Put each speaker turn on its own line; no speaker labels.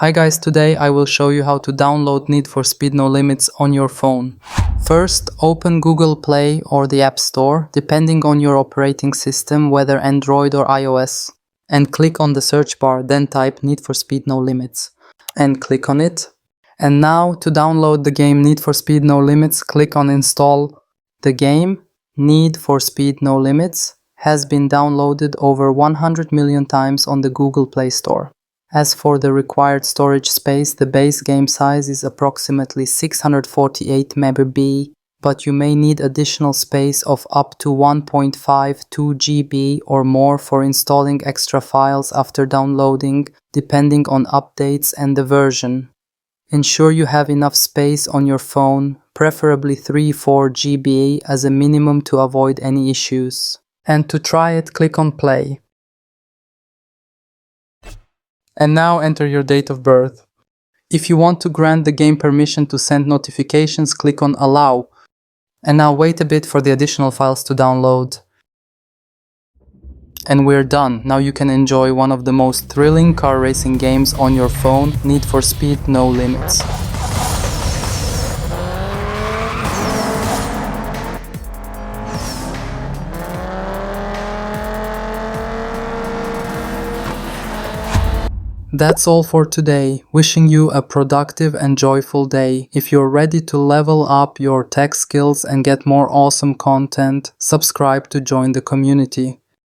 Hi guys, today I will show you how to download Need for Speed No Limits on your phone. First, open Google Play or the App Store, depending on your operating system, whether Android or iOS, and click on the search bar, then type Need for Speed No Limits, and click on it. And now, to download the game Need for Speed No Limits, click on Install. The game, Need for Speed No Limits, has been downloaded over 100 million times on the Google Play Store. As for the required storage space, the base game size is approximately 648 MB, but you may need additional space of up to 1.52 GB or more for installing extra files after downloading, depending on updates and the version. Ensure you have enough space on your phone, preferably 3-4 GB as a minimum to avoid any issues. And to try it, click on play. And now enter your date of birth. If you want to grant the game permission to send notifications, click on Allow. And now wait a bit for the additional files to download. And we're done. Now you can enjoy one of the most thrilling car racing games on your phone, Need for Speed No Limits. That's all for today. Wishing you a productive and joyful day. If you're ready to level up your tech skills and get more awesome content, subscribe to join the community.